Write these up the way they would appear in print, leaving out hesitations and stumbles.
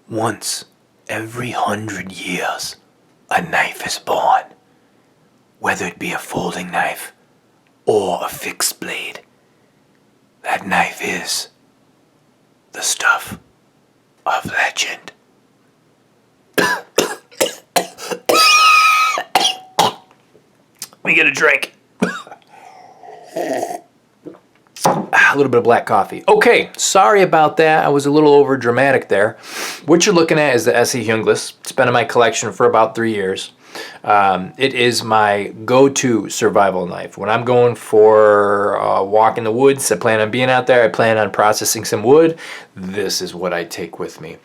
Once every 100 years, a knife is born. Whether it be a folding knife or a fixed blade, that knife is the stuff of legend. Let me get a drink. A little bit of black coffee. Okay, sorry about that. I was a little over dramatic there. What you're looking at is the Esee Junglas. It's been in my collection for about 3 years. It is my go-to survival knife. When I'm going for a walk in the woods, I plan on being out there, I plan on processing some wood, this is what I take with me.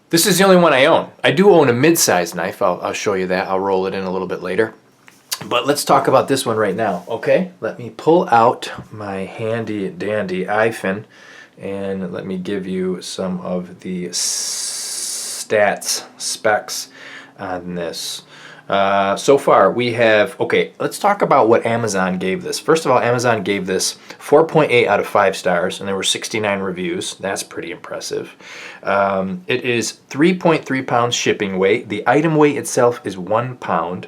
This is the only one I own. I do own a mid-sized knife. I'll show you that. I'll roll it in a little bit later. But let's talk about this one right now, okay? Let me pull out my handy dandy iPhone and let me give you some of the specs on this. So far we have, okay, let's talk about what Amazon gave this. First of all, Amazon gave this 4.8 out of 5 stars, and there were 69 reviews. That's pretty impressive. It is 3.3 pounds shipping weight. The item weight itself is 1 pound.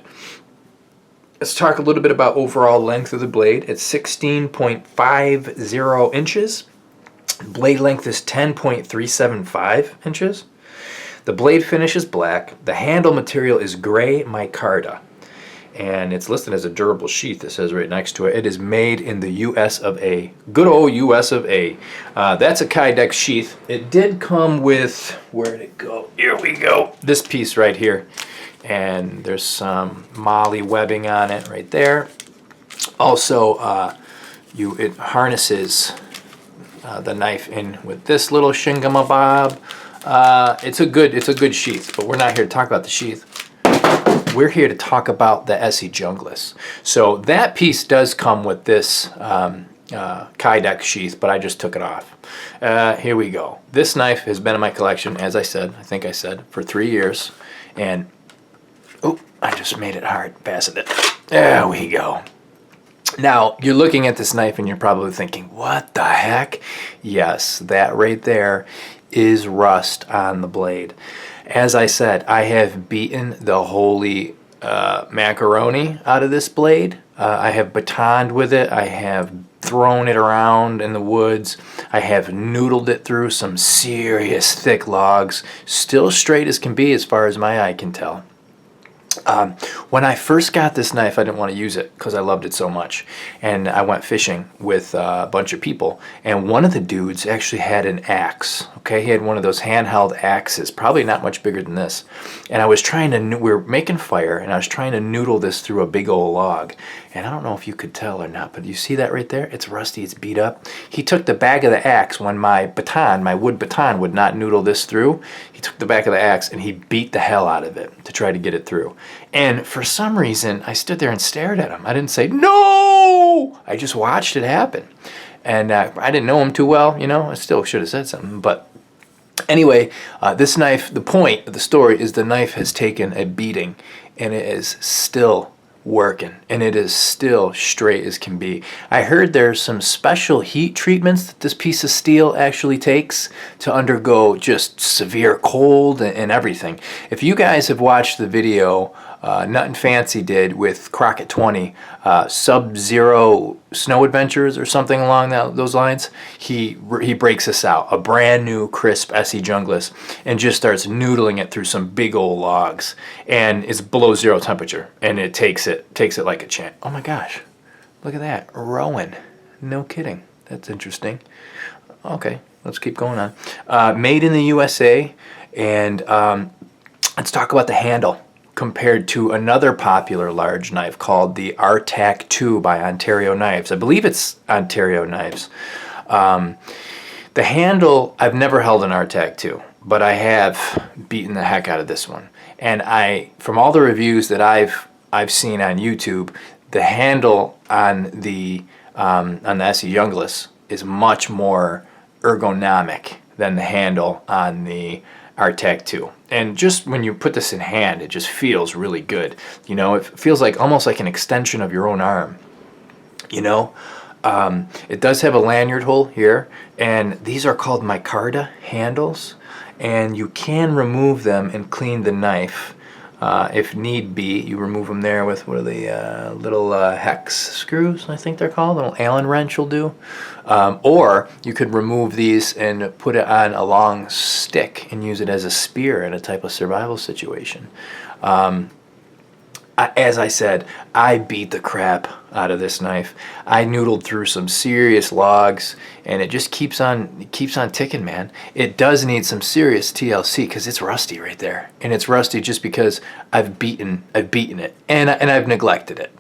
Let's talk a little bit about overall length of the blade. It's 16.50 inches. Blade length is 10.375 inches. The blade finish is black. The handle material is gray micarta. And it's listed as a durable sheath. It says right next to it. It is made in the US of A. Good old US of A. That's a Kydex sheath. It did come with, where'd it go? Here we go. This piece right here. And there's some molly webbing on it right there. Also, it harnesses the knife in with this little shingamabob. It's a good sheath, but we're not here to talk about the sheath. We're here to talk about the Esee Junglas. So that piece does come with this Kydex sheath, but I just took it off. Here we go. This knife has been in my collection, as I think I said, for 3 years, and oh, I just made it hard, fastened it. There we go. Now, you're looking at this knife and you're probably thinking, what the heck? Yes, that right there is rust on the blade. As I said, I have beaten the holy macaroni out of this blade. I have batoned with it. I have thrown it around in the woods. I have noodled it through some serious thick logs. Still straight as can be as far as my eye can tell. When I first got this knife, I didn't want to use it because I loved it so much. And I went fishing with a bunch of people. And one of the dudes actually had an axe. Okay, he had one of those handheld axes, probably not much bigger than this. And I was trying to, we were making fire, and I was trying to noodle this through a big old log. And I don't know if you could tell or not, but you see that right there? It's rusty, it's beat up. He took the back of the axe when my baton, my wood baton, would not noodle this through. He took the back of the axe and he beat the hell out of it to try to get it through. And for some reason, I stood there and stared at him. I didn't say, no! I just watched it happen. And I didn't know him too well, you know? I still should have said something, but anyway, this knife, the point of the story is the knife has taken a beating, and it is still working, and it is still straight as can be. I heard there's some special heat treatments that this piece of steel actually takes to undergo just severe cold and everything. If you guys have watched the video Nut Fancy did with Crockett 20, Sub-Zero Snow Adventures or something along those lines, he breaks this out, a brand new crisp Esee Junglas, and just starts noodling it through some big old logs, and it's below 0 temperature, and it takes it like a champ. Oh my gosh, look at that, Rowan, no kidding, that's interesting. Okay, let's keep going on. Made in the USA, and let's talk about the handle compared to another popular large knife called the RTAC 2 by Ontario Knives. I believe it's Ontario Knives. The handle, I've never held an RTAC 2, but I have beaten the heck out of this one. And from all the reviews that I've seen on YouTube, the handle on the Esee Junglas is much more ergonomic than the handle on the RTAC 2. And just when you put this in hand, it just feels really good. You know, it feels like almost like an extension of your own arm. You know, it does have a lanyard hole here, and these are called micarta handles. and you can remove them and clean the knife. If need be, you remove them there with, what are the little hex screws, I think they're called. A little Allen wrench will do. Or you could remove these and put it on a long stick and use it as a spear in a type of survival situation. As I said, I beat the crap out of this knife. I noodled through some serious logs, and it just keeps on ticking, man. It does need some serious TLC because it's rusty right there, and it's rusty just because I've beaten it, and I've neglected it.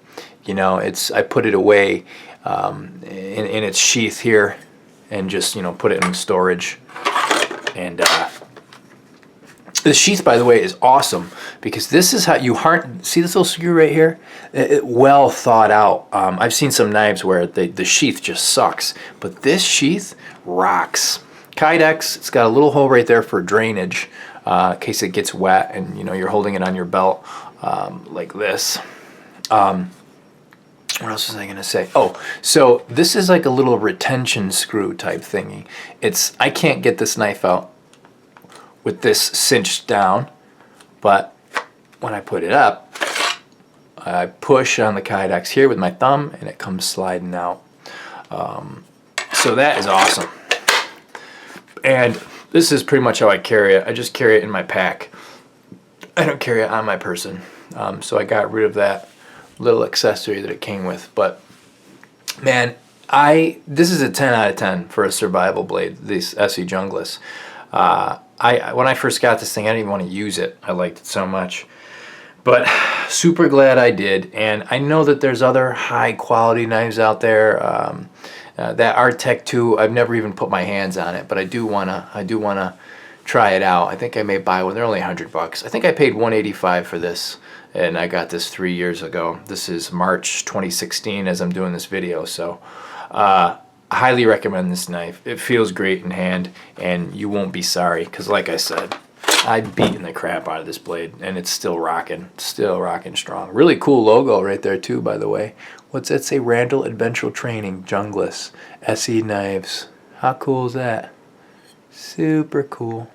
You know, I put it away in its sheath here, and just put it in storage, and. The sheath, by the way, is awesome because this is how you see this little screw right here? Well thought out. I've seen some knives where the sheath just sucks, but this sheath rocks. Kydex, it's got a little hole right there for drainage in case it gets wet and you're holding it on your belt like this. What else was I going to say? Oh, so this is like a little retention screw type thingy. I can't get this knife out with this cinched down, but when I put it up, I push on the Kydex here with my thumb and it comes sliding out. So that is awesome. And this is pretty much how I carry it. I just carry it in my pack. I don't carry it on my person. So I got rid of that little accessory that it came with. But man, this is a 10 out of 10 for a survival blade, these Esee Junglas. When I first got this thing, I didn't even want to use it. I liked it so much. But super glad I did. And I know that there's other high quality knives out there. That Artec 2, I've never even put my hands on it, but I do wanna try it out. I think I may buy one. They're only $100. I think I paid $185 for this, and I got this 3 years ago. This is March 2016 as I'm doing this video. So I highly recommend this knife. It feels great in hand, and you won't be sorry, because like I said, I've beaten the crap out of this blade, and it's still rocking strong. Really cool logo right there too, by the way. What's that say? Randall Adventure Training, Junglas, Esee Knives. How cool is that? Super cool.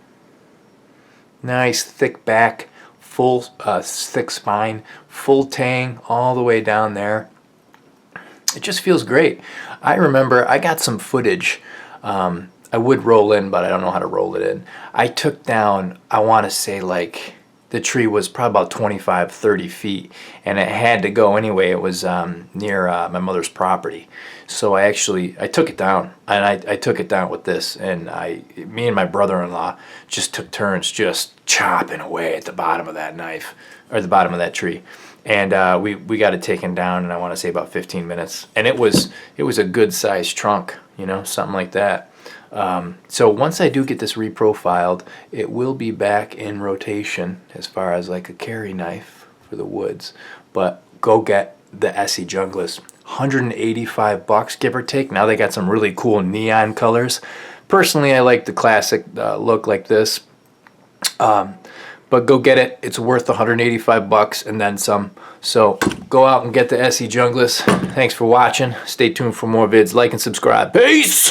Nice thick back, full thick spine, full tang all the way down there. It just feels great. I remember I got some footage. I would roll in, but I don't know how to roll it in. I took down, I want to say like, the tree was probably about 25, 30 feet, and it had to go anyway. It was near my mother's property. So I took it down, and I took it down with this, and me and my brother-in-law just took turns just chopping away at the bottom of that knife, or the bottom of that tree. And we got it taken down in, I want to say, about 15 minutes. And it was a good sized trunk, something like that. So once I do get this reprofiled, it will be back in rotation as far as like a carry knife for the woods. But go get the Esee Junglas. $185, give or take. Now they got some really cool neon colors. Personally, I like the classic look like this. But go get it. It's worth $185 and then some. So go out and get the Esee Junglas. Thanks for watching. Stay tuned for more vids. Like and subscribe. Peace!